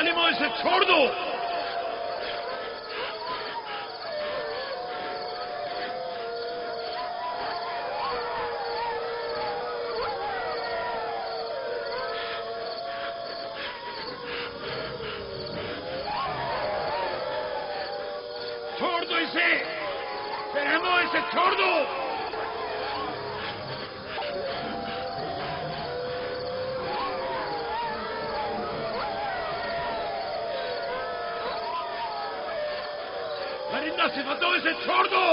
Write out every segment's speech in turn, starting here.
जालिमों, इसे छोड़ दो। छोड़ दो इसे, रहमो, इसे छोड़ दो। परिंदा सिफतों, इसे छोड़ दो।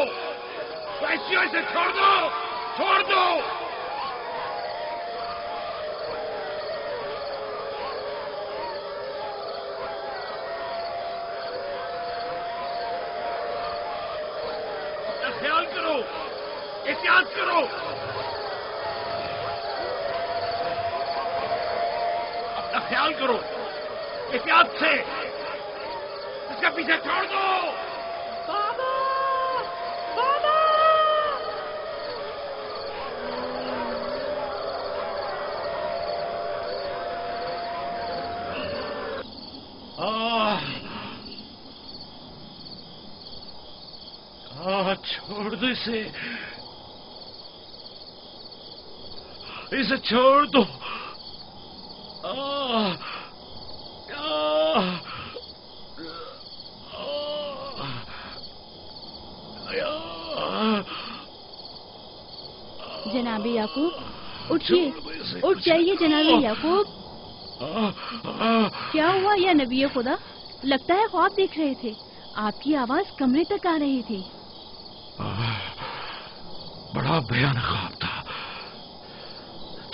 वैश्यों, इसे छोड़ दो, छोड़ दो। अपना ख्याल करो, एहतियात करो। अपना ख्याल करो, एहतियात से। इसका पीछे छोड़ दो। बाबा! बाबा! छोड़ दो इसे, इसे छोड़ दो। जनाबे याकूब, उठिए, उठ जाइए जनाबे याकूब। क्या हुआ या नबी खुदा? लगता है ख्वाब देख रहे थे। आपकी आवाज कमरे तक आ रही थी। बड़ा भयानक ख्वाब था।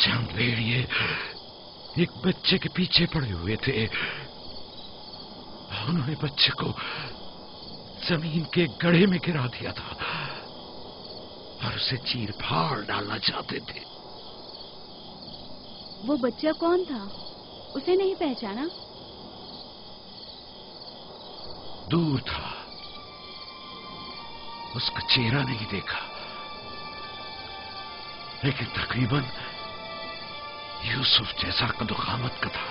चंद भेड़िए एक बच्चे के पीछे पड़े हुए थे। उन्होंने बच्चे को जमीन के गड्ढे में गिरा दिया था और उसे चीर फाड़ डालना चाहते थे। वो बच्चा कौन था? उसे नहीं पहचाना? दूर था, उसका चेहरा नहीं देखा, लेकिन तकरीबन यूसुफ जैसा कदोकामत का था।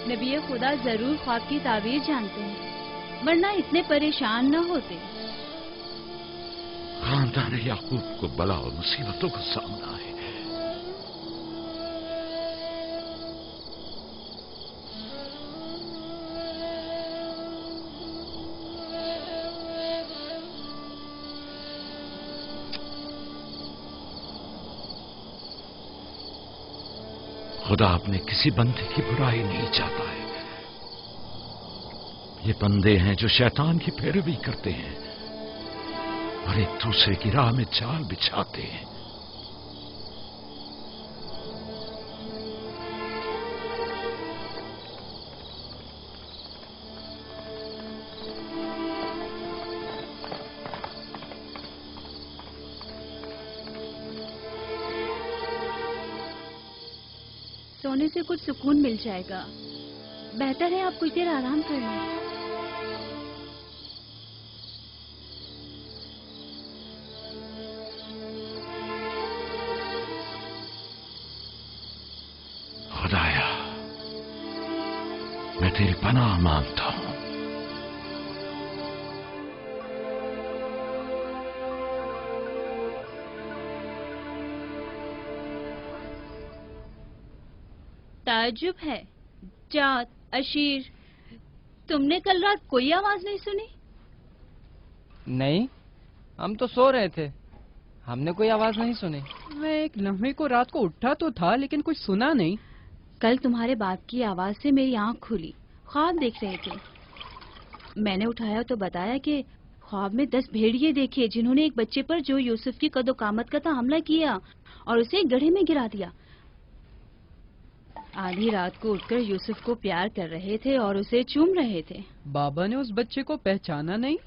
नबी खुदा जरूर ख्वाब की ताबीर जानते हैं, वरना इतने परेशान न होते। खानदान याकूब को बला और मुसीबतों का सामना है। खुदा अपने किसी बंदे की बुराई नहीं चाहता है। ये बंदे हैं जो शैतान की पैरवी करते हैं और एक दूसरे की राह में जाल बिछाते हैं। सोने से कुछ सुकून मिल जाएगा। बेहतर है आप कुछ देर आराम कर लें। खुदाया, मैं तेरी पनाह मांगता हूं। ताज्जुब है, जात, अशीर, तुमने कल रात कोई आवाज नहीं सुनी? नहीं, हम तो सो रहे थे, हमने कोई आवाज नहीं सुनी। मैं एक लम्हे को रात को उठा तो था, लेकिन कुछ सुना नहीं। कल तुम्हारे बाप की आवाज से मेरी आंख खुली, ख्वाब देख रहे थे। मैंने उठाया तो बताया कि ख्वाब में 10 भेड़िए देखे जिन्होंने एक बच्चे पर जो यूसुफ की कदोकामत का था हमला किया और उसे गड्ढे में गिरा दिया। आधी रात को उठकर यूसुफ को प्यार कर रहे थे और उसे चूम रहे थे। बाबा ने उस बच्चे को पहचाना नहीं?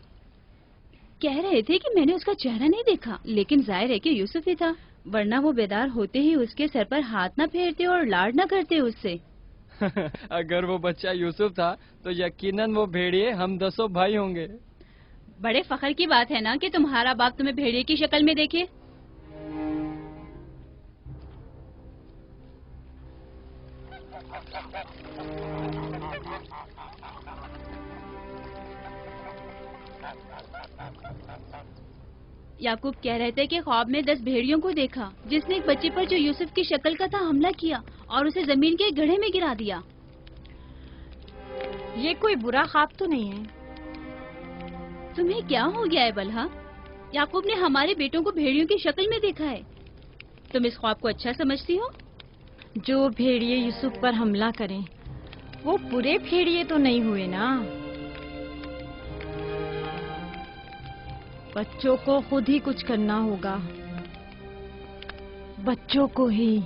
कह रहे थे कि मैंने उसका चेहरा नहीं देखा, लेकिन जाहिर है कि यूसुफ ही था, वरना वो बेदार होते ही उसके सर पर हाथ न फेरते और लाड न करते उससे। अगर वो बच्चा यूसुफ था तो यकीनन वो भेड़िए हम 10 भाई होंगे। बड़े फख्र की बात है ना कि तुम्हारा बाप तुम्हें भेड़िए की शक्ल में देखे। याकूब कह रहे थे कि ख्वाब में 10 भेड़ियों को देखा जिसने एक बच्चे पर जो यूसुफ की शक्ल का था हमला किया और उसे जमीन के गड्ढे में गिरा दिया। ये कोई बुरा ख्वाब तो नहीं है? तुम्हें क्या हो गया है बलहा? याकूब ने हमारे बेटों को भेड़ियों की शक्ल में देखा है। तुम इस ख्वाब को अच्छा समझती हो? जो भेड़िए यूसुफ पर हमला करें वो पूरे भेड़िए तो नहीं हुए ना। बच्चों को खुद ही कुछ करना होगा, बच्चों को ही।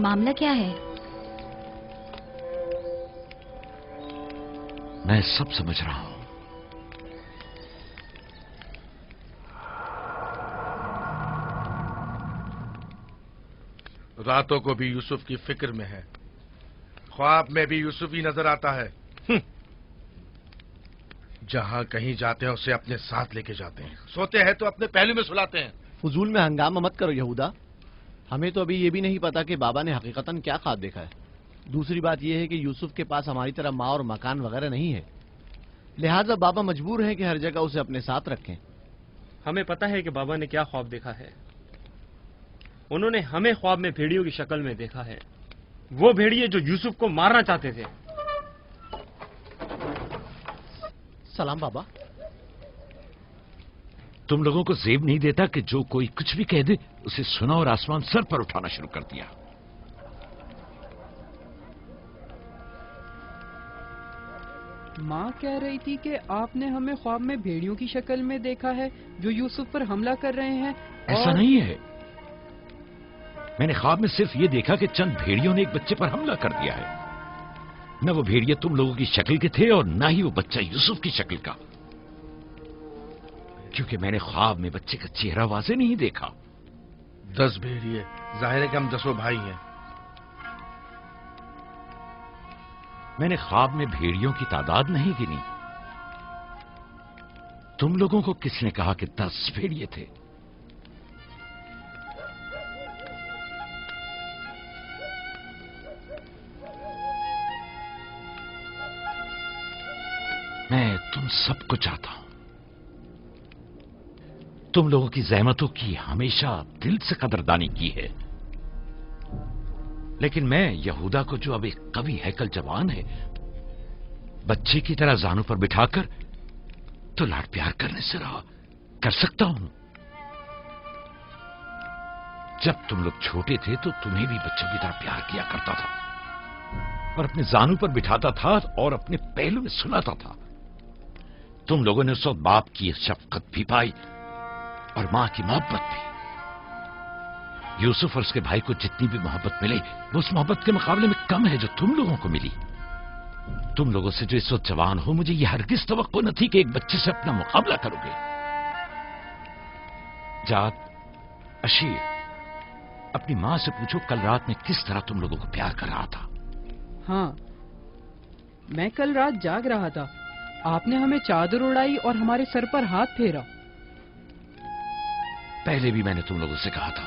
मामला क्या है? मैं सब समझ रहा हूं। रातों को भी यूसुफ की फिक्र में है, ख्वाब में भी यूसुफ ही नजर आता है। जहां कहीं जाते हैं उसे अपने साथ लेके जाते हैं, सोते हैं तो अपने पहलू में सुलाते हैं। फजूल में हंगामा मत करो यहूदा, हमें तो अभी ये भी नहीं पता कि बाबा ने हकीकतन क्या ख्वाब देखा है। दूसरी बात यह है कि यूसुफ के पास हमारी तरह माँ और मकान वगैरह नहीं है, लिहाजा बाबा मजबूर हैं कि हर जगह उसे अपने साथ रखें। हमें पता है कि बाबा ने क्या ख्वाब देखा है। उन्होंने हमें ख्वाब में भेड़ियों की शक्ल में देखा है, वो भेड़िए जो यूसुफ को मारना चाहते थे। सलाम बाबा। तुम लोगों को जेब नहीं देता कि जो कोई कुछ भी कह दे उसे सुना और आसमान सर पर उठाना शुरू कर दिया। माँ कह रही थी कि आपने हमें ख्वाब में भेड़ियों की शक्ल में देखा है जो यूसुफ पर हमला कर रहे हैं। ऐसा नहीं है, मैंने ख्वाब में सिर्फ ये देखा कि चंद भेड़ियों ने एक बच्चे पर हमला कर दिया है। न वो भेड़िए तुम लोगों की शक्ल के थे और न ही वो बच्चा यूसुफ की शक्ल का, क्योंकि मैंने ख्वाब में बच्चे का चेहरा वाज़े नहीं देखा। 10 भेड़िए, जाहिर है कि हम 10 भाई हैं। मैंने ख्वाब में भेड़ियों की तादाद नहीं गिनी। तुम लोगों को किसने कहा कि 10 भेड़िए थे? मैं तुम सबको चाहता हूं। तुम लोगों की ज़हमतों की हमेशा दिल से कदरदानी की है, लेकिन मैं यहूदा को, जो अब एक कवि हैकल जवान है, बच्चे की तरह जानू पर बिठाकर तो लाड प्यार करने से रहा कर सकता हूं। जब तुम लोग छोटे थे तो तुम्हें भी बच्चों की तरह प्यार किया करता था और अपने जानू पर बिठाता था और अपने पहलू में सुलाता था। तुम लोगों ने उस वक्त बाप की शफकत भी पाई और मां की मोहब्बत भी। यूसुफ और उसके भाई को जितनी भी मोहब्बत मिली वो उस मोहब्बत के मुकाबले में कम है जो तुम लोगों को मिली। तुम लोगों से जो इस वक्त जवान हो, मुझे यह हरगिज तवक्को न थी कि एक बच्चे से अपना मुकाबला करोगे। जात, अशीर, अपनी मां से पूछो कल रात में किस तरह तुम लोगों को प्यार कर रहा था। हाँ, मैं कल रात जाग रहा था, आपने हमें चादर उड़ाई और हमारे सर पर हाथ फेरा। पहले भी मैंने तुम लोगों से कहा था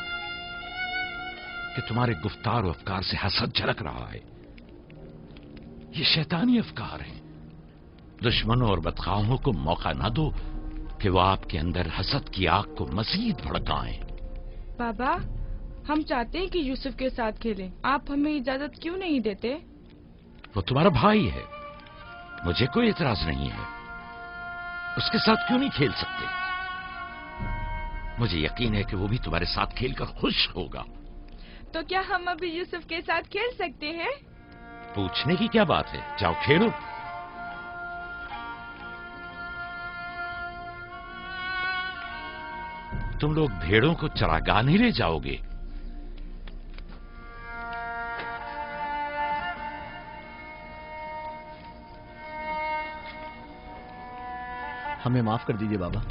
کہ تمہارے گفتار و افکار سے حسد جھلک رہا ہے. یہ شیطانی افکار ہیں. دشمنوں اور بدخواہوں کو موقع نہ دو کہ وہ آپ کے اندر حسد کی آگ کو مزید بھڑکائیں. بابا، ہم چاہتے ہیں کہ یوسف کے ساتھ کھیلیں. آپ ہمیں اجازت کیوں نہیں دیتے؟ وہ تمہارا بھائی ہے، مجھے کوئی اعتراض نہیں ہے. اس کے ساتھ کیوں نہیں کھیل سکتے؟ مجھے یقین ہے کہ وہ بھی تمہارے ساتھ کھیل کر خوش ہوگا. تو کیا ہم ابھی یوسف کے ساتھ کھیل سکتے ہیں؟ پوچھنے کی کیا بات ہے، جاؤ کھیلو. تم لوگ بھیڑوں کو چراگاہ نہیں لے جاؤ گے؟ ہمیں معاف کر دیجئے بابا.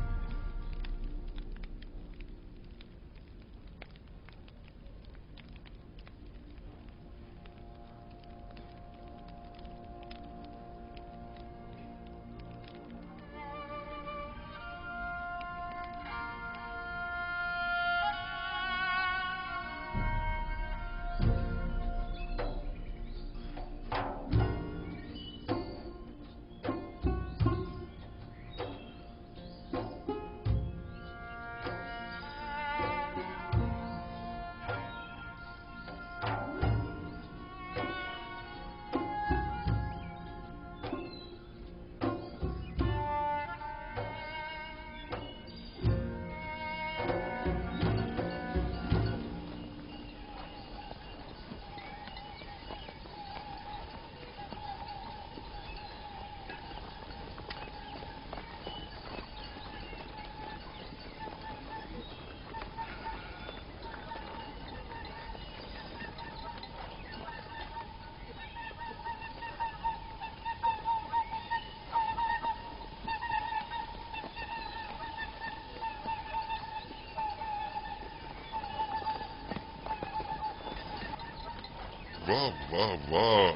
واہ واہ واہ،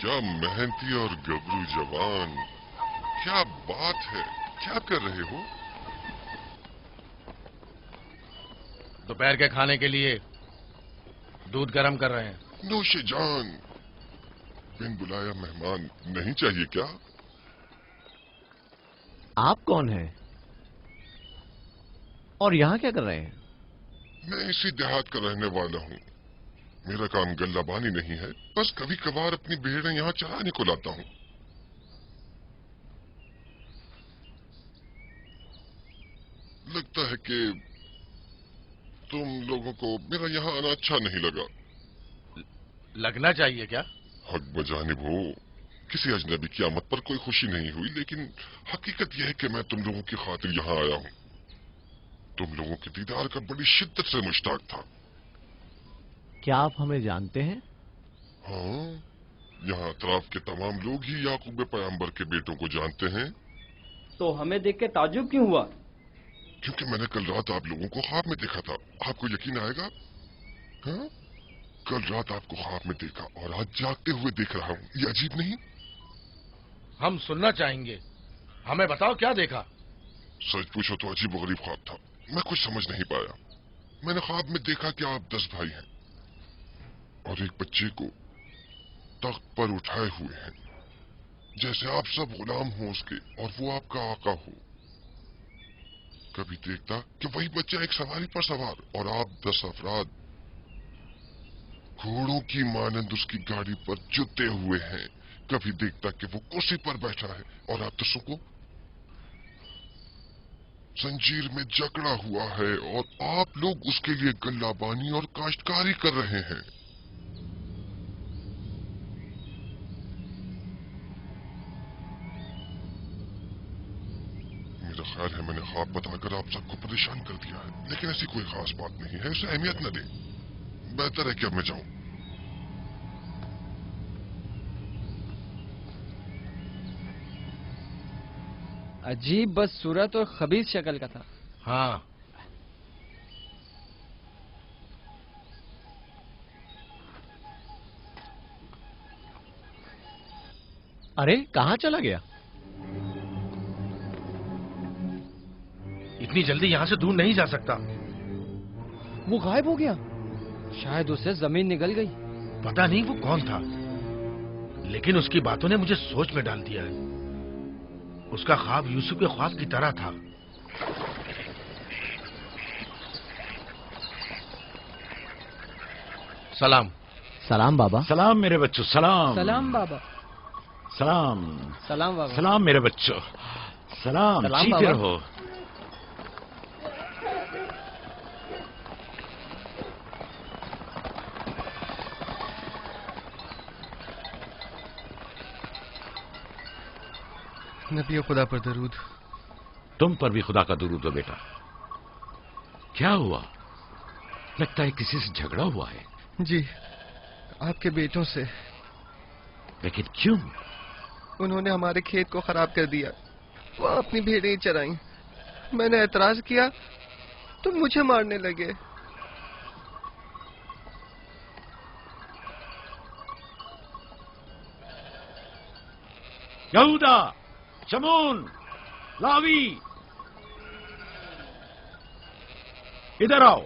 کیا محنتی اور گبرو جوان، کیا بات ہے، کیا کر رہے ہو؟ دوپہر کے کھانے کے لیے دودھ گرم کر رہے ہیں. نوش جان. بن بلایا مہمان نہیں چاہیے کیا؟ آپ کون ہیں اور یہاں کیا کر رہے ہیں؟ میں اسی دیہات کا رہنے والا ہوں. میرا کام گلہ بانی نہیں ہے، بس کبھی کبھار اپنی بھیڑیں یہاں چرانے کو لاتا ہوں. لگتا ہے کہ تم لوگوں کو میرا یہاں آنا اچھا نہیں لگا. لگنا چاہیے کیا؟ حق بجانب ہو. کسی اجنبی کی آمد پر کوئی خوشی نہیں ہوئی، لیکن حقیقت یہ ہے کہ میں تم لوگوں کی خاطر یہاں آیا ہوں. تم لوگوں کے دیدار کا بڑی شدت سے مشتاق تھا. کیا آپ ہمیں جانتے ہیں؟ ہاں، یہاں اطراف کے تمام لوگ ہی یعقوب پیغمبر کے بیٹوں کو جانتے ہیں. تو ہمیں دیکھ کے تعجب کیوں ہوا؟ کیونکہ میں نے کل رات آپ لوگوں کو خواب میں دیکھا تھا. آپ کو یقین آئے گا؟ ہاں، کل رات آپ کو خواب میں دیکھا اور آج جاگتے ہوئے دیکھ رہا ہوں. یہ عجیب نہیں؟ ہم سننا چاہیں گے، ہمیں بتاؤ کیا دیکھا. سچ پوچھو تو عجیب و غریب خواب تھا. میں کچھ سمجھ نہیں پایا. میں نے خواب میں دیکھا کہ آپ 10 بھائی ہیں اور ایک بچے کو تخت پر اٹھائے ہوئے ہیں، جیسے آپ سب غلام ہوں اس کے اور وہ آپ کا آقا ہو. کبھی دیکھتا کہ وہی بچہ ایک سواری پر سوار اور آپ 10 افراد گھوڑوں کی مانند اس کی گاڑی پر جتے ہوئے ہیں. کبھی دیکھتا کہ وہ کرسی پر بیٹھا ہے اور آپ 10 کو زنجیر میں جکڑا ہوا ہے اور آپ لوگ اس کے لیے گلہ بانی اور کاشتکاری کر رہے ہیں. میرا خیال ہے میں نے خواب بتا کر آپ سب کو پریشان کر دیا ہے، لیکن ایسی کوئی خاص بات نہیں ہے. اسے اہمیت نہ دیں. بہتر ہے کہ اب میں جاؤں. عجیب بدصورت اور خبیث شکل کا تھا. ہاں، ارے کہاں چلا گیا؟ اتنی جلدی یہاں سے دور نہیں جا سکتا. وہ غائب ہو گیا. शायद उससे जमीन निकल गई। पता नहीं वो कौन था, लेकिन उसकी बातों ने मुझे सोच में डाल दिया है। उसका ख्वाब यूसुफ के ख्वाब की तरह था। सलाम। सलाम बाबा। सलाम मेरे बच्चों, सलाम। सलाम बाबा। सलाम। सलाम बाबा। सलाम मेरे बच्चों, सलाम। सलाम जीते बाबा। रहो। नबी खुदा पर दरूद। तुम पर भी खुदा का दुरूद हो बेटा। क्या हुआ? लगता है किसी से झगड़ा हुआ है। जी, आपके बेटों से। लेकिन क्यों? उन्होंने हमारे खेत को खराब कर दिया। वो अपनी भेड़ें चराई। मैंने एतराज किया तो मुझे मारने लगे। यहूदा, शमून, लावी, इधर आओ।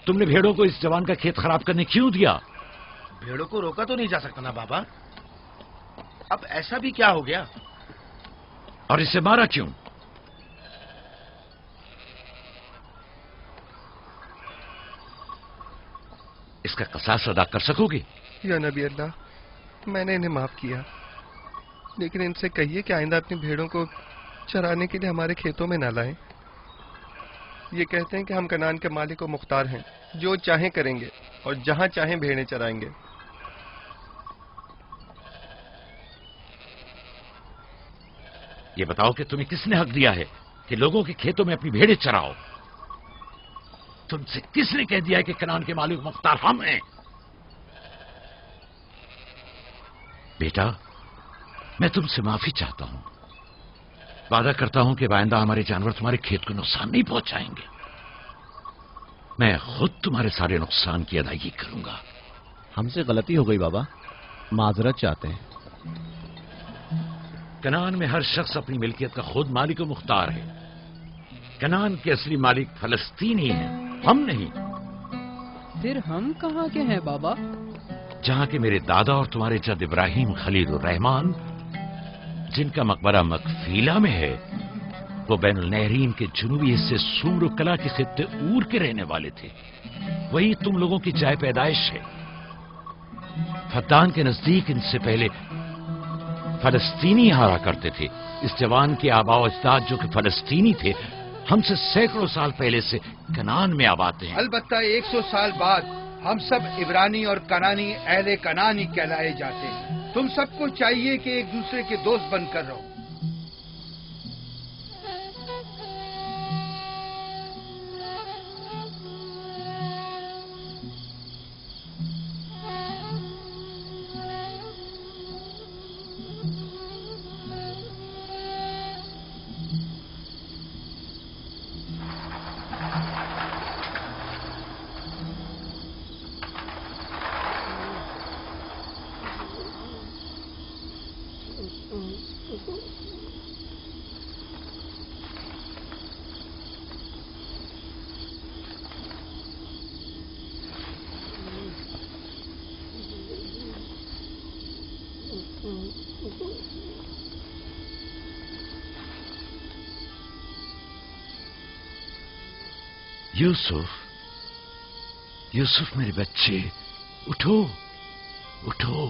तुमने भेड़ों को इस जवान का खेत खराब करने क्यों दिया? भेड़ों को रोका तो नहीं जा सकता ना बाबा। अब ऐसा भी क्या हो गया? और इसे मारा क्यों? इसका कसास अदा कर सकोगे? या नबी अल्लाह, मैंने इन्हें माफ किया, लेकिन इनसे कहिए कि आइंदा अपनी भेड़ों को चराने के लिए हमारे खेतों में न लाएं। ये कहते हैं कि हम कनान के मालिक और मुख्तार हैं, जो चाहें करेंगे और जहां चाहें भेड़ें चराएंगे। ये बताओ कि तुम्हें किसने हक दिया है कि लोगों के खेतों में अपनी भेड़ें चराओ? तुमसे किसने कह दिया है कि कनान के मालिक मुख्तार हम हैं? बेटा, मैं तुमसे माफी चाहता हूं। वादा करता हूं कि आइंदा हमारे जानवर तुम्हारे खेत को नुकसान नहीं पहुंचाएंगे। मैं खुद तुम्हारे सारे नुकसान की अदायगी करूंगा। हमसे गलती हो गई बाबा, माजरत चाहते हैं। कनान में हर शख्स अपनी मिल्कियत का खुद मालिक और मुख्तार है। कनान के असली मालिक फलस्तीनी हैं, हम नहीं। फिर हम कहाँ के हैं बाबा? जहां के मेरे दादा और तुम्हारे जद इब्राहिम खलील रहमान, जिनका मकबरा मकफीला में है, वो बैनुल नहरीन के जुनूबी हिस्से सूर और कला के खित्ते ऊर के रहने वाले थे। वही तुम लोगों की जाय पैदाइश है। फद्दान के नजदीक इनसे पहले फलस्तीनी हारा करते थे। इस जवान के आबा अजदाद जो कि फलस्तीनी थे, हमसे सैकड़ों साल पहले से कनान में आबाद हैं। अलबत्ता 100 साल बाद हम सब इब्रानी और कनानी अहले कनानी कहलाए जाते हैं। तुम सबको चाहिए कि एक दूसरे के दोस्त बनकर रहो। यूसुफ, यूसुफ मेरे बच्चे, उठो, उठो।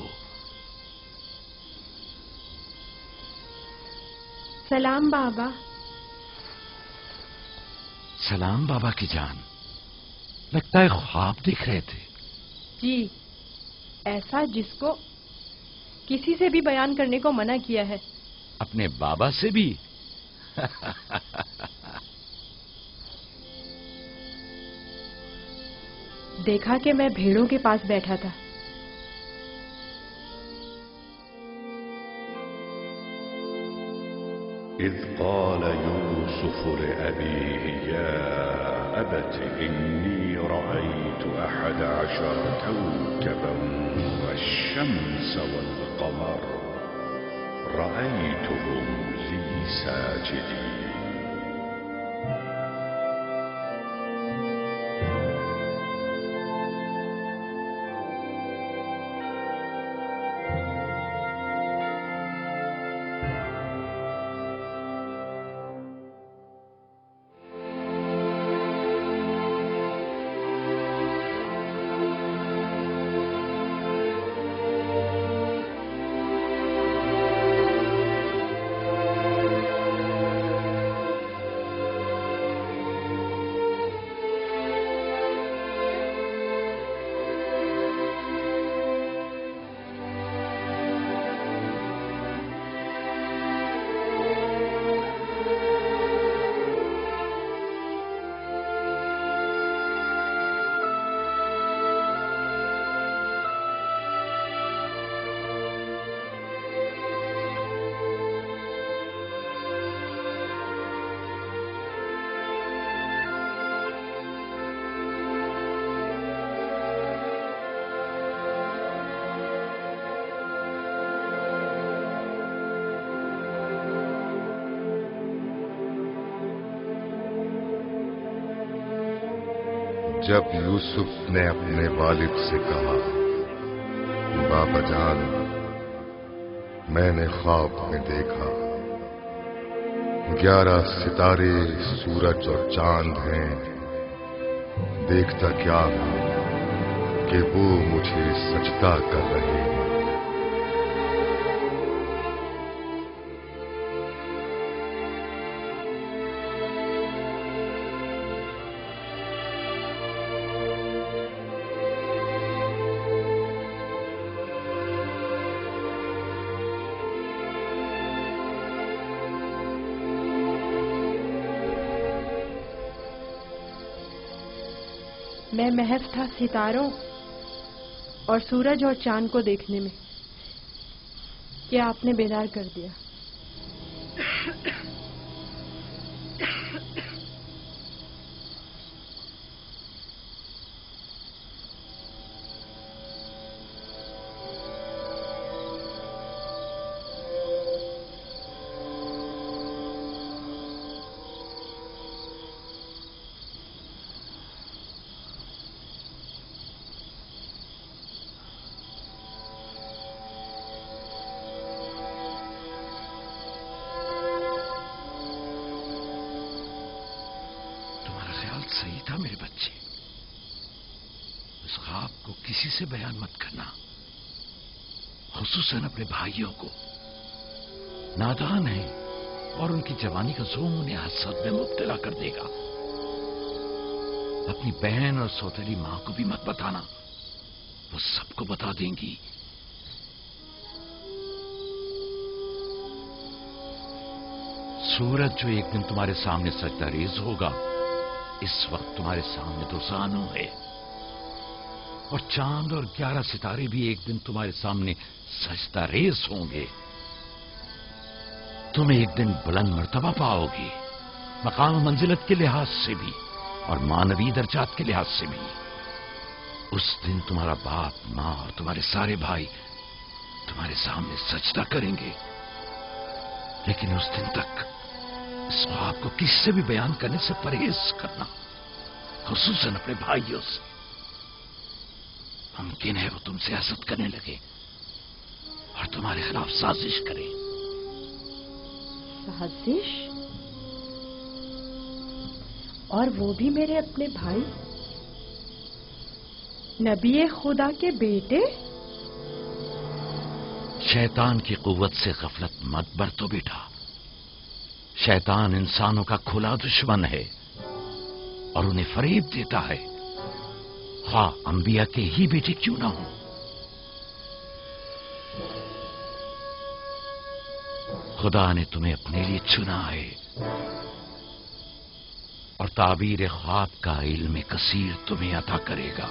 सलाम बाबा। सलाम बाबा की जान। लगता है ख्वाब देख रहे थे। जी, ऐसा जिसको किसी से भी बयान करने को मना किया है। अपने बाबा से भी? देखा कि मैं भेड़ों के पास बैठा था। إذ قال يوسف لأبيه يا أبت إني رأيت 11 كوكبا والشمس والقمر رأيتهم لي ساجدين. जब यूसुफ ने अपने वालिद से कहा, बाबा जान, मैंने ख्वाब में देखा 11 सितारे, सूरज और चांद हैं। देखता क्या हूं कि वो मुझे सजदा कर रहे हैं। मैं महज था सितारों और सूरज और चांद को देखने में कि आपने बेदार कर दिया। सही था मेरे बच्चे। इस ख्वाब को किसी से बयान मत करना, खुसूसन अपने भाइयों को। नादान है और उनकी जवानी का जोम उन्हें हसद में मुब्तला कर देगा। अपनी बहन और सौतेली मां को भी मत बताना, वो सबको बता देंगी। सूरज जो एक दिन तुम्हारे सामने सजदा रेज होगा, इस वक्त तुम्हारे सामने तो जानू है, और चांद और 11 सितारे भी एक दिन तुम्हारे सामने सजदा रेज होंगे। तुम एक दिन बुलंद मर्तबा पाओगे, मकाम मंजिलत के लिहाज से भी और मानवी दर्जात के लिहाज से भी। उस दिन तुम्हारा बाप, मां और तुम्हारे सारे भाई तुम्हारे सामने सजदा करेंगे। लेकिन उस दिन तक इस ख्वाब को किससे भी बयान करने से परहेज करना, खुसूसन अपने भाइयों से। मुमकिन है वो तुमसे हसद करने लगे और तुम्हारे खिलाफ साजिश करें। साजिश? और वो भी मेरे अपने भाई, नबी खुदा के बेटे? शैतान की कुव्वत से गफलत मत बरतो बेटा। शैतान इंसानों का खुला दुश्मन है और उन्हें फरेब देता है, हाँ अंबिया के ही बेटे क्यों ना हो। खुदा ने तुम्हें अपने लिए चुना है और ताबीर ख्वाब का इल्म कसीर तुम्हें अता करेगा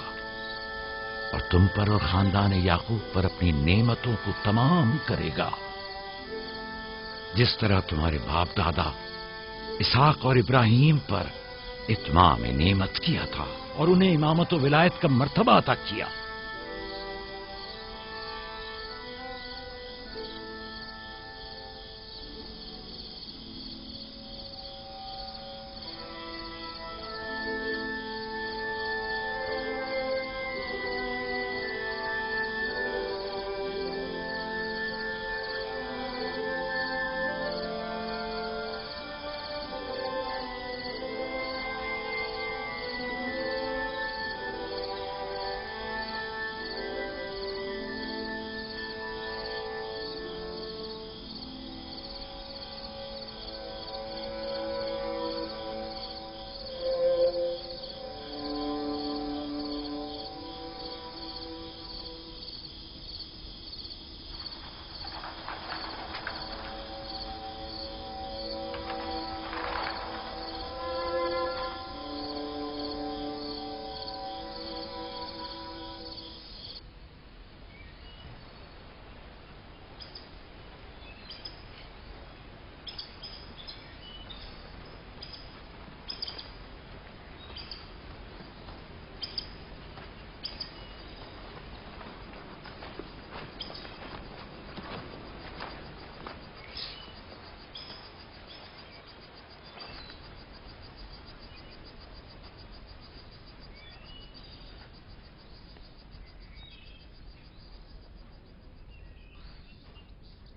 और तुम पर और खानदान याकूब पर अपनी नेमतों को तमाम करेगा। जिस तरह तुम्हारे बाप दादा इसहाक और इब्राहिम पर इत्माम नेमत किया था और उन्हें इमामत व विलायत का मर्तबा अता किया।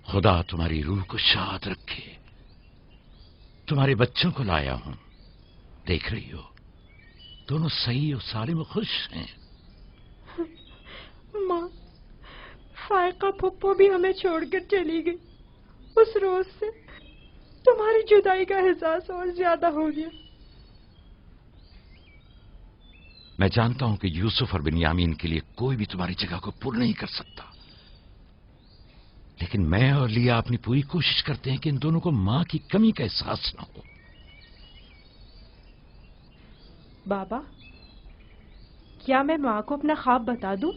खुदा तुम्हारी रूह को शाद रखे। तुम्हारे बच्चों को लाया हूं, देख रही हो दोनों सही और सालिम खुश हैं। माँ, फायका फुप्पो भी हमें छोड़कर चली गई। उस रोज से तुम्हारी जुदाई का एहसास और ज्यादा हो गया। मैं जानता हूं कि यूसुफ और बिन्यामीन के लिए कोई भी तुम्हारी जगह को पूर्ण नहीं कर सकता, लेकिन मैं और लिया अपनी पूरी कोशिश करते हैं कि इन दोनों को मां की कमी का एहसास न हो। बाबा, क्या मैं माँ को अपना ख्वाब बता दूं?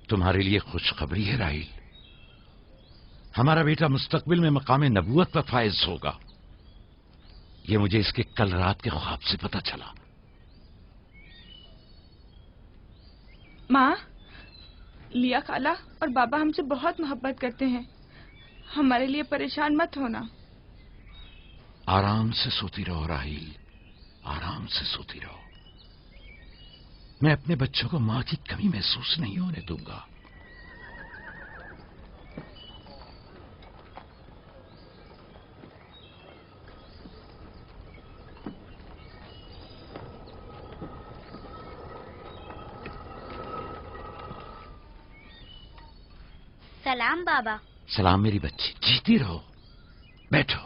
तुम्हारे लिए खुशखबरी है राहिल, हमारा बेटा मुस्तकबिल में मकाम नबूवत पर फायज होगा। ये मुझे इसके कल रात के ख्वाब से पता चला। माँ, लिया खाला और बाबा हमसे बहुत मोहब्बत करते हैं, हमारे लिए परेशान मत होना। आराम से सोती रहो राहिल, आराम से सोती रहो। मैं अपने बच्चों को मां की कमी महसूस नहीं होने दूंगा। सलाम बाबा। सलाम मेरी बच्ची, जीती रहो। बैठो।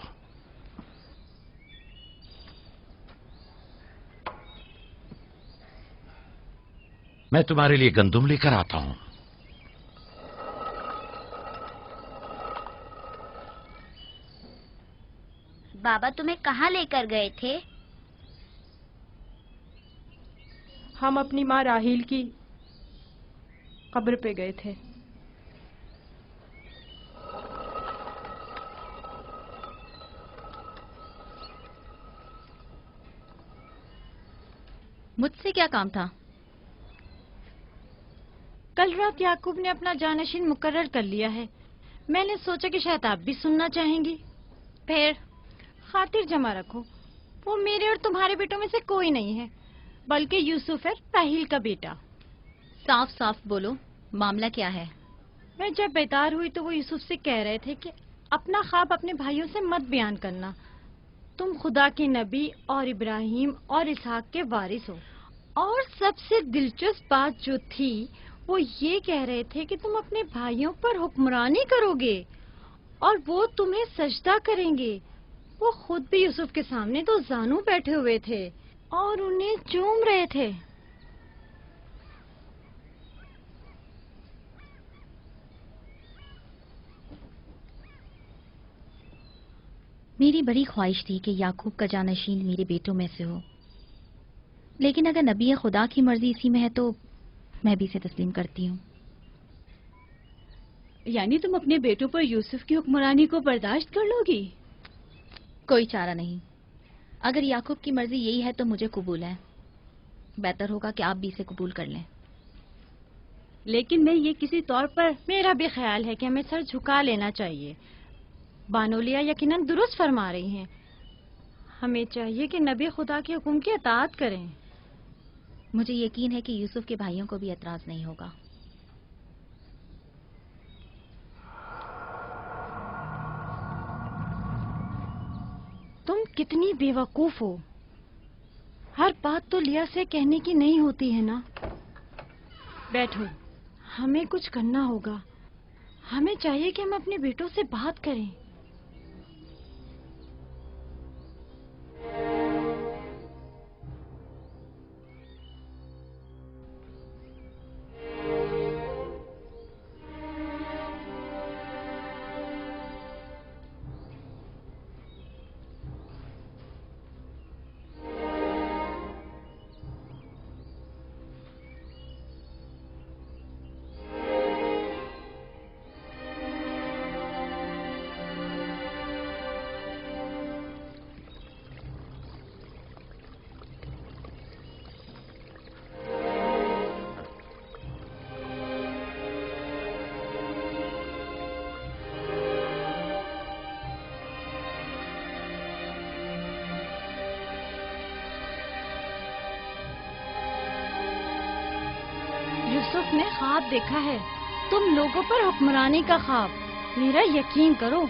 मैं तुम्हारे लिए गंदुम लेकर आता हूं। बाबा तुम्हें कहाँ लेकर गए थे? हम अपनी माँ राहील की कब्र पे गए थे। मुझसे क्या काम था? कल रात याकूब ने अपना जानशीन मुकर्रर कर लिया है। मैंने सोचा कि शायद आप भी सुनना चाहेंगी। फिर खातिर जमा रखो, वो मेरे और तुम्हारे बेटों में से कोई नहीं है, बल्कि यूसुफ है, राहील का बेटा। साफ साफ बोलो, मामला क्या है? मैं जब बेदार हुई तो वो यूसुफ से कह रहे थे कि अपना ख्वाब अपने भाइयों से मत बयान करना। तुम खुदा के नबी और इब्राहिम और इसहाक के वारिस हो। और सबसे दिलचस्प बात जो थी वो ये कह रहे थे कि तुम अपने भाइयों पर हुक्मरानी करोगे और वो तुम्हें सजदा करेंगे। वो खुद भी यूसुफ के सामने दो जानू बैठे हुए थे और उन्हें चूम रहे थे। मेरी बड़ी ख्वाहिश थी कि याकूब का जानशीन मेरे बेटों में से हो, लेकिन अगर नबी खुदा की मर्जी इसी में है तो मैं भी इसे तस्लीम करती हूँ। यानी तुम अपने बेटों पर यूसुफ की हुक्मरानी को बर्दाश्त कर लोगी? कोई चारा नहीं। अगर याकूब की मर्जी यही है तो मुझे कबूल है। बेहतर होगा कि आप भी इसे कबूल कर लें। लेकिन मैं ये किसी तौर पर... मेरा भी ख्याल है कि हमें सर झुका लेना चाहिए। बानोलिया यकीनन दुरुस्त फरमा रही हैं। हमें चाहिए कि नबी खुदा के हुक्म की अताअत करें। मुझे यकीन है कि यूसुफ के भाइयों को भी एतराज नहीं होगा। तुम कितनी बेवकूफ हो। हर बात तो लिया से कहने की नहीं होती है ना। बैठो, हमें कुछ करना होगा। हमें चाहिए कि हम अपने बेटों से बात करें। यूसुफ ने ख्वाब देखा है, तुम लोगों पर हुक्मरानी का ख्वाब। मेरा यकीन करो।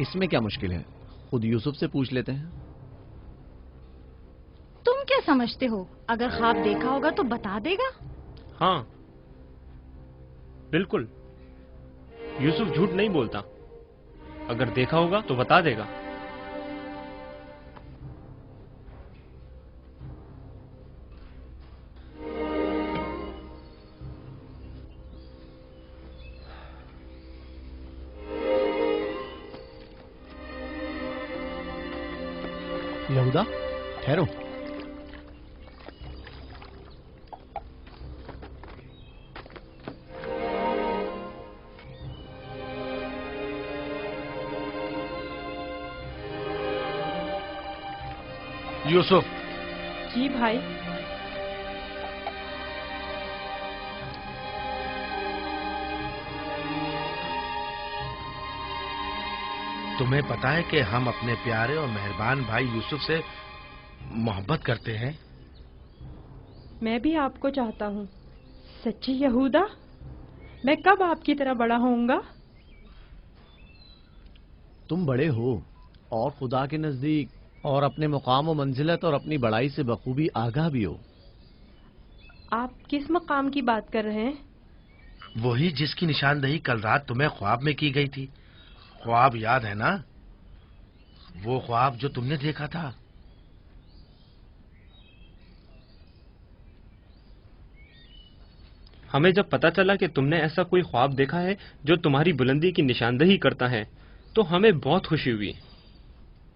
इसमें क्या मुश्किल है, खुद यूसुफ से पूछ लेते हैं। तुम क्या समझते हो, अगर ख्वाब देखा होगा तो बता देगा? हाँ बिल्कुल, यूसुफ झूठ नहीं बोलता। अगर देखा होगा तो बता देगा। यहूदा, ठहरो। यूसुफ। जी भाई। तुम्हें पता है कि हम अपने प्यारे और मेहरबान भाई यूसुफ से मोहब्बत करते हैं। मैं भी आपको चाहता हूँ। सच्ची यहूदा, मैं कब आपकी तरह बड़ा होऊंगा? तुम बड़े हो और खुदा के नजदीक और अपने मुकाम व मंजिलत और अपनी बड़ाई से बखूबी आगाह भी हो। आप किस मकाम की बात कर रहे हैं? वही जिसकी निशानदही कल रात तुम्हें ख्वाब में की गई थी। ख्वाब याद है ना? वो ख्वाब जो तुमने देखा था। हमें जब पता चला कि तुमने ऐसा कोई ख्वाब देखा है जो तुम्हारी बुलंदी की निशानदही करता है तो हमें बहुत खुशी हुई।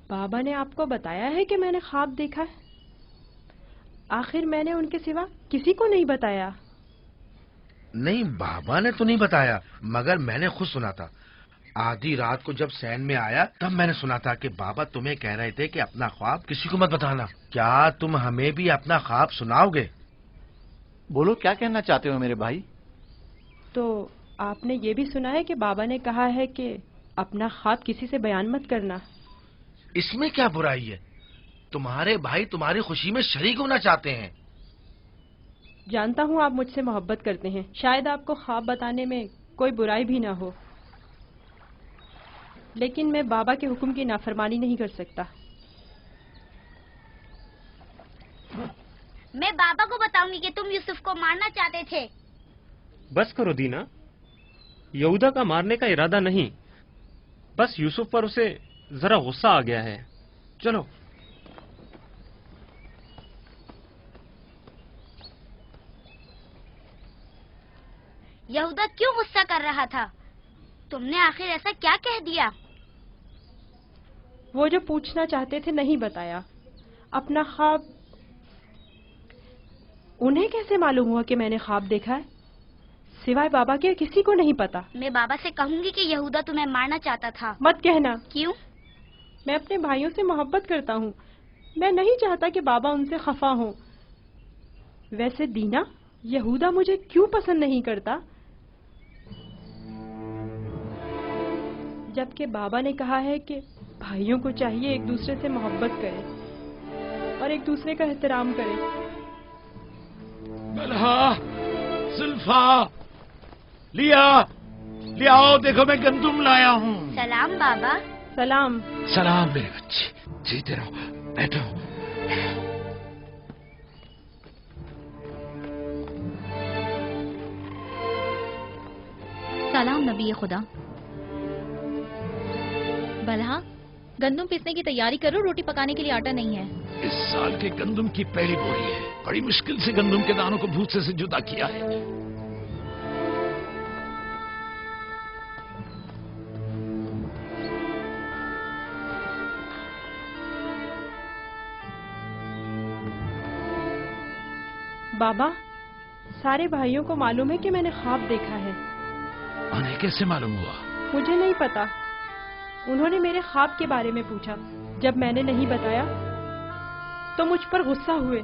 बाबा ने आपको बताया है कि मैंने ख्वाब देखा है? आखिर मैंने उनके सिवा किसी को नहीं बताया। नहीं, बाबा ने तो नहीं बताया, मगर मैंने खुद सुना था। आधी रात को जब सैन में आया तब मैंने सुना था कि बाबा तुम्हें कह रहे थे कि अपना ख्वाब किसी को मत बताना। क्या तुम हमें भी अपना ख्वाब सुनाओगे? बोलो, क्या कहना चाहते हो मेरे भाई? तो आपने ये भी सुना है कि बाबा ने कहा है कि अपना ख्वाब किसी से बयान मत करना। इसमें क्या बुराई है? तुम्हारे भाई तुम्हारी खुशी में शरीक होना चाहते हैं। जानता हूँ आप मुझसे मोहब्बत करते हैं, शायद आपको ख्वाब बताने में कोई बुराई भी ना हो, लेकिन मैं बाबा के हुक्म की नाफरमानी नहीं कर सकता। मैं बाबा को बताऊंगी कि तुम यूसुफ को मारना चाहते थे। बस करो दीना, यहूदा का मारने का इरादा नहीं, बस यूसुफ पर उसे जरा गुस्सा आ गया है। चलो। यहूदा क्यों गुस्सा कर रहा था? तुमने आखिर ऐसा क्या कह दिया? वो जो पूछना चाहते थे नहीं बताया। अपना ख्वाब उन्हें कैसे मालूम हुआ कि मैंने ख्वाब देखा है? सिवाय बाबा के किसी को नहीं पता। मैं बाबा से कहूंगी कि यहूदा तुम्हें मारना चाहता था। मत कहना। क्यों? मैं अपने भाइयों से मोहब्बत करता हूँ। मैं नहीं चाहता कि बाबा उनसे खफा हो। वैसे दीना, यहूदा मुझे क्यों पसंद नहीं करता? जबकि बाबा ने कहा है कि भाइयों को चाहिए एक दूसरे से मोहब्बत करें और एक दूसरे का एहतराम करें। बलहा, जुल्फा, लिया आओ, देखो मैं गंदुम लाया हूँ। सलाम बाबा। सलाम। सलाम मेरे बच्चे, जीते रहो, बैठो। सलाम नबी खुदा। बलहा, गंदम पीसने की तैयारी करो, रोटी पकाने के लिए आटा नहीं है। इस साल के गंदम की पहली बोरी है। बड़ी मुश्किल से गंदम के दानों को भूसे से जुदा किया है। बाबा, सारे भाइयों को मालूम है कि मैंने ख्वाब देखा है। उन्हें कैसे मालूम हुआ? मुझे नहीं पता। उन्होंने मेरे ख्वाब के बारे में पूछा। जब मैंने नहीं बताया तो मुझ पर गुस्सा हुए।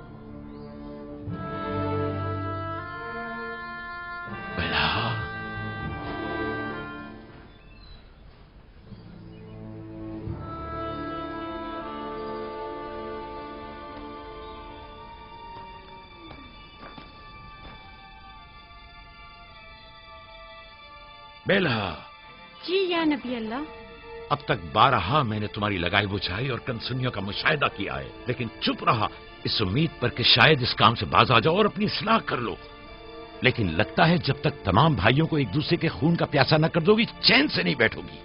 बेला। जी या नबी अल्लाह। अब तक 12 मैंने तुम्हारी लगाई बुझाई और कनसुनियों का मुशाहिदा किया है, लेकिन चुप रहा इस उम्मीद पर कि शायद इस काम से बाज आ जाओ और अपनी इस्लाह कर लो। लेकिन लगता है जब तक तमाम भाइयों को एक दूसरे के खून का प्यासा न कर दोगी, चैन से नहीं बैठोगी।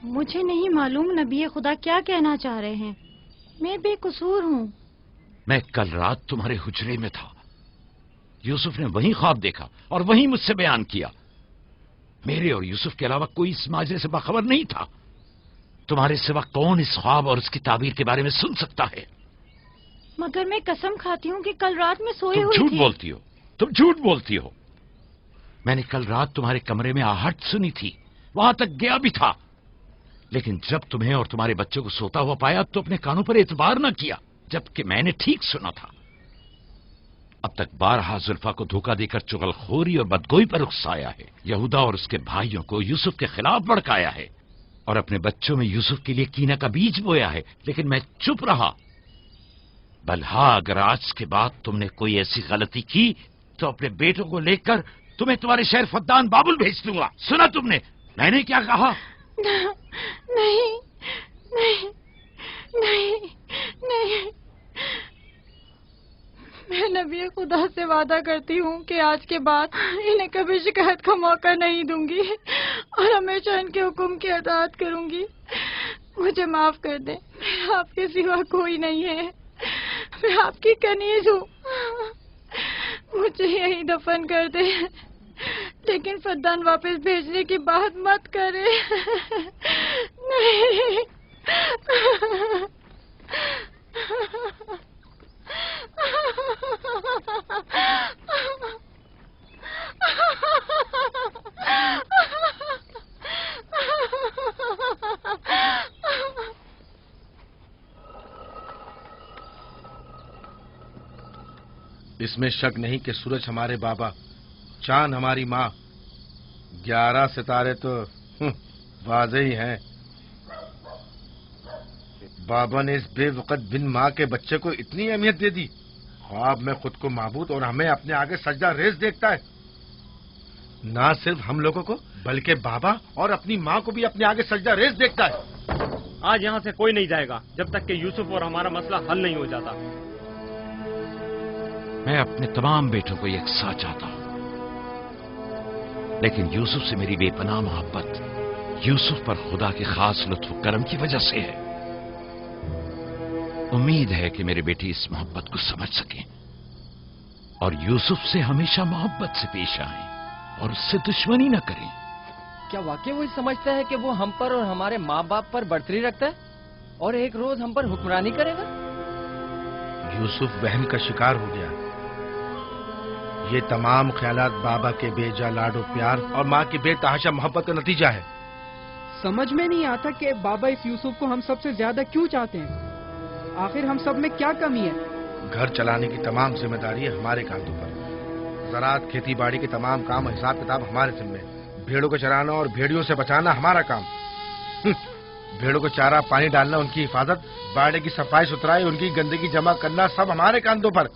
मुझे नहीं मालूम नबी खुदा क्या कहना चाह रहे हैं। मैं बेकसूर हूँ। मैं कल रात तुम्हारे हुजरे में था। यूसुफ ने वही ख्वाब देखा और वही मुझसे बयान किया। मेरे और यूसुफ के अलावा कोई इस माजरे से बाखबर नहीं था। तुम्हारे सिवा कौन इस ख्वाब और उसकी ताबीर के बारे में सुन सकता है? मगर मैं कसम खाती हूँ कि कल रात में सोई हुई थी। झूठ बोलती हो, तुम झूठ बोलती हो। मैंने कल रात तुम्हारे कमरे में आहट सुनी थी, वहां तक गया भी था, लेकिन जब तुम्हें और तुम्हारे बच्चों को सोता हुआ पाया तो अपने कानों पर एतबार न किया, जबकि मैंने ठीक सुना था। अब तक 12 जुल्फा को धोखा देकर चुगलखोरी और बदगोई पर उकसाया है। यहूदा और उसके भाइयों को यूसुफ के खिलाफ भड़काया है और अपने बच्चों में यूसुफ के लिए कीना का बीज बोया है, लेकिन मैं चुप रहा। बल्हा, अगर आज के बाद तुमने कोई ऐसी गलती की तो अपने बेटों को लेकर तुम्हें तुम्हारे शहर फद्दान बाबुल भेज दूंगा। सुना तुमने मैंने क्या कहा? नहीं नहीं नहीं नहीं। मैं नबी खुदा से वादा करती हूँ कि आज के बाद इन्हें कभी शिकायत का मौका नहीं दूंगी और हमेशा इनके हुक्म की अताअत करूंगी। मुझे माफ कर दें, मैं आपके सिवा कोई नहीं है। मैं आपकी कनीज हूँ। मुझे यहीं दफन कर दे, लेकिन फद्दान वापस भेजने की बात मत करे। नहीं। इसमें शक नहीं कि सूरज हमारे बाबा, चांद हमारी माँ, 11 सितारे तो वाज़े ही हैं। बाबा ने इस बेवकत बिन माँ के बच्चे को इतनी अहमियत दे दी। ख्वाब में खुद को माबूद और हमें अपने आगे सजदा रेज़ देखता है। ना सिर्फ हम लोगों को बल्कि बाबा और अपनी माँ को भी अपने आगे सजदा रेज़ देखता है। आज यहाँ से कोई नहीं जाएगा जब तक कि यूसुफ और हमारा मसला हल नहीं हो जाता। मैं अपने तमाम बेटों को यकसा चाहता हूं, लेकिन यूसुफ से मेरी बेपनाह मोहब्बत यूसुफ पर खुदा के खास लुत्फ करम की वजह से है। उम्मीद है कि मेरे बेटे इस मोहब्बत को समझ सकें और यूसुफ से हमेशा मोहब्बत से पेश आएं और उससे दुश्मनी न करें। क्या वाकई वो समझता है कि वो हम पर और हमारे माँ बाप पर बर्तरी रखता है और एक रोज हम पर हुक्मरानी करेगा? यूसुफ वहम का शिकार हो गया। یہ تمام خیالات بابا کے بے جا لاڈ و پیار اور ماں کی بے تحاشا محبت کا نتیجہ ہے۔ سمجھ میں نہیں آتا کہ بابا اس یوسف کو ہم سب سے زیادہ کیوں چاہتے ہیں؟ آخر ہم سب میں کیا کمی ہے؟ گھر چلانے کی تمام ذمہ داری ہے ہمارے کاندھوں پر۔ زراعت، کھیتی باڑی کے تمام کام اور حساب کتاب ہمارے ذمہ ہے۔ بھیڑوں کو چرانا اور بھیڑیوں سے بچانا ہمارا کام۔ بھیڑوں کو چارہ پانی ڈالنا، ان کی حفاظت، باڑے کی صفائی ستھرائی، ان کی گندگی جمع کرنا سب ہمارے کاندھوں پر۔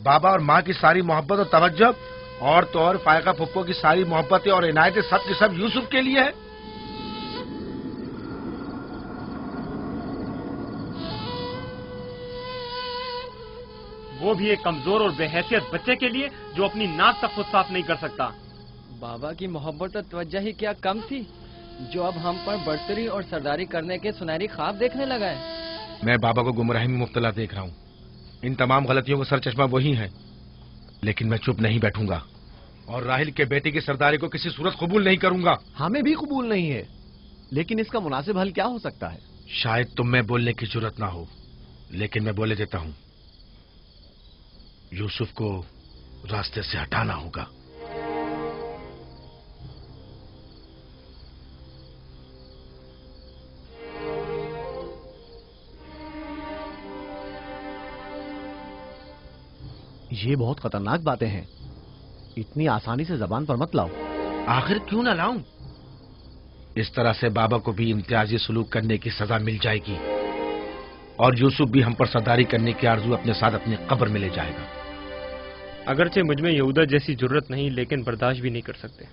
بابا اور ماں کی ساری محبت اور توجہ، اور تو اور فائقہ پھپھو کی ساری محبتیں اور عنایتیں سب کی سب یوسف کے لیے ہے۔ وہ بھی ایک کمزور اور بے حیثیت بچے کے لیے جو اپنی ناک تک خود صاف نہیں کر سکتا۔ بابا کی محبت اور توجہ ہی کیا کم تھی جو اب ہم پر برتری اور سرداری کرنے کے سنہری خواب دیکھنے لگا ہے۔ میں بابا کو گمراہی میں مبتلا دیکھ رہا ہوں۔ ان تمام غلطیوں کا سر چشمہ وہی ہے، لیکن میں چپ نہیں بیٹھوں گا اور راہیل کے بیٹے کی سرداری کو کسی صورت قبول نہیں کروں گا۔ ہمیں بھی قبول نہیں ہے، لیکن اس کا مناسب حل کیا ہو سکتا ہے؟ شاید تم میں بولنے کی جرت نہ ہو، لیکن میں بولے دیتا ہوں۔ یوسف کو راستے سے ہٹانا ہوگا۔ یہ بہت خطرناک باتیں ہیں، اتنی آسانی سے زبان پر مت لاؤ۔ آخر کیوں نہ لاؤں؟ اس طرح سے بابا کو بھی امتیازی سلوک کرنے کی سزا مل جائے گی، اور یوسف بھی ہم پر سرداری کرنے کی آرزو اپنے ساتھ اپنی قبر میں لے جائے گا۔ اگرچہ مجھ میں یہودا جیسی جرت نہیں، لیکن برداشت بھی نہیں کر سکتے۔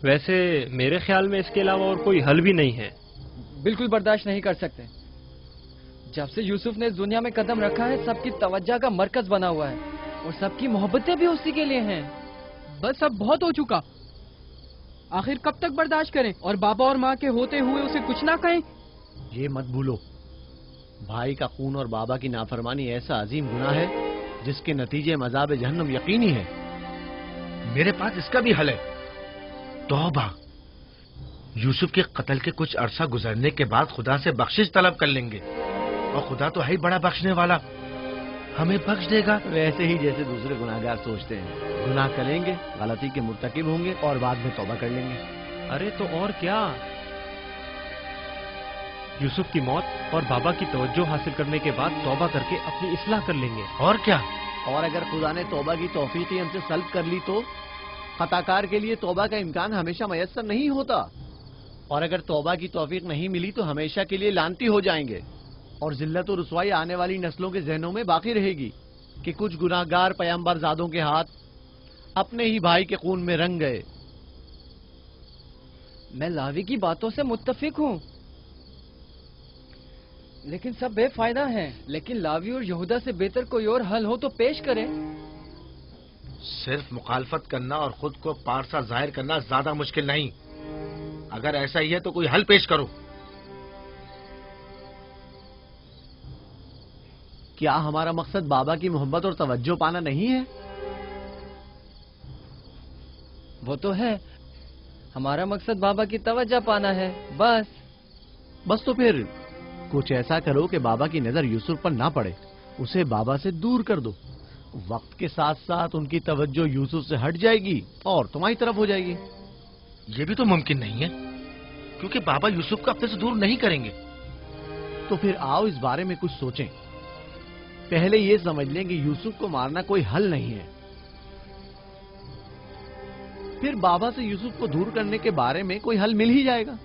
ویسے میرے خیال میں اس کے علاوہ اور کوئی حل بھی نہیں ہے۔ بالکل برداشت نہیں کر سکتے۔ جب سے یوسف نے اس دنیا میں قدم رکھا ہے، سب کی توجہ کا مرکز بنا ہوا ہے، اور سب کی محبتیں بھی اسی کے لیے ہیں۔ بس اب بہت ہو چکا، آخر کب تک برداشت کریں اور بابا اور ماں کے ہوتے ہوئے اسے کچھ نہ کہیں؟ یہ مت بھولو، بھائی کا خون اور بابا کی نافرمانی ایسا عظیم گناہ ہے جس کے نتیجے مذاب جہنم یقینی ہے۔ میرے پاس اس کا بھی حل ہے، توبہ۔ یوسف کے قتل کے کچھ عرصہ گزرنے کے بعد خدا سے بخشش طلب کر لیں گے، اور خدا تو ہے ہی بڑا بخشنے والا، ہمیں بخش دے گا۔ ویسے ہی جیسے دوسرے گناہگار سوچتے ہیں، گناہ کریں گے، غلطی کے مرتکب ہوں گے اور بعد میں توبہ کر لیں گے۔ ارے تو اور کیا، یوسف کی موت اور بابا کی توجہ حاصل کرنے کے بعد توبہ کر کے اپنی اصلاح کر لیں گے۔ اور کیا، اور اگر خدا نے توبہ کی توفیق ہی ہم سے سلب کر لی تو خطا کار کے لیے توبہ کا امکان ہمیشہ میسر نہیں ہوتا، اور اگر توبہ کی توفیق نہیں ملی تو ہمیشہ کے لیے لعنتی ہو جائیں گے، اور ذلت و رسوائی آنے والی نسلوں کے ذہنوں میں باقی رہے گی کہ کچھ گناہگار پیغمبر زادوں کے ہاتھ اپنے ہی بھائی کے خون میں رنگ گئے۔ میں لاوی کی باتوں سے متفق ہوں، لیکن سب بے فائدہ ہیں۔ لیکن لاوی اور یہودا سے بہتر کوئی اور حل ہو تو پیش کریں۔ صرف مخالفت کرنا اور خود کو پارسا ظاہر کرنا زیادہ مشکل نہیں۔ اگر ایسا ہی ہے تو کوئی حل پیش کرو۔ کیا ہمارا مقصد بابا کی محبت اور توجہ پانا نہیں ہے؟ وہ تو ہے، ہمارا مقصد بابا کی توجہ پانا ہے، بس تو پھر کچھ ایسا کرو کہ بابا کی نظر یوسف پر نہ پڑے، اسے بابا سے دور کر دو۔ وقت کے ساتھ ساتھ ان کی توجہ یوسف سے ہٹ جائے گی اور تمہاری طرف ہو جائے گی۔ یہ بھی تو ممکن نہیں ہے، کیونکہ بابا یوسف کو اپنے سے دور نہیں کریں گے۔ تو پھر آؤ اس بارے میں کچھ سوچیں۔ پہلے یہ سمجھ لیں کہ یوسف کو مارنا کوئی حل نہیں ہے، پھر بابا سے یوسف کو دور کرنے کے بارے میں کوئی حل مل ہی جائے گا۔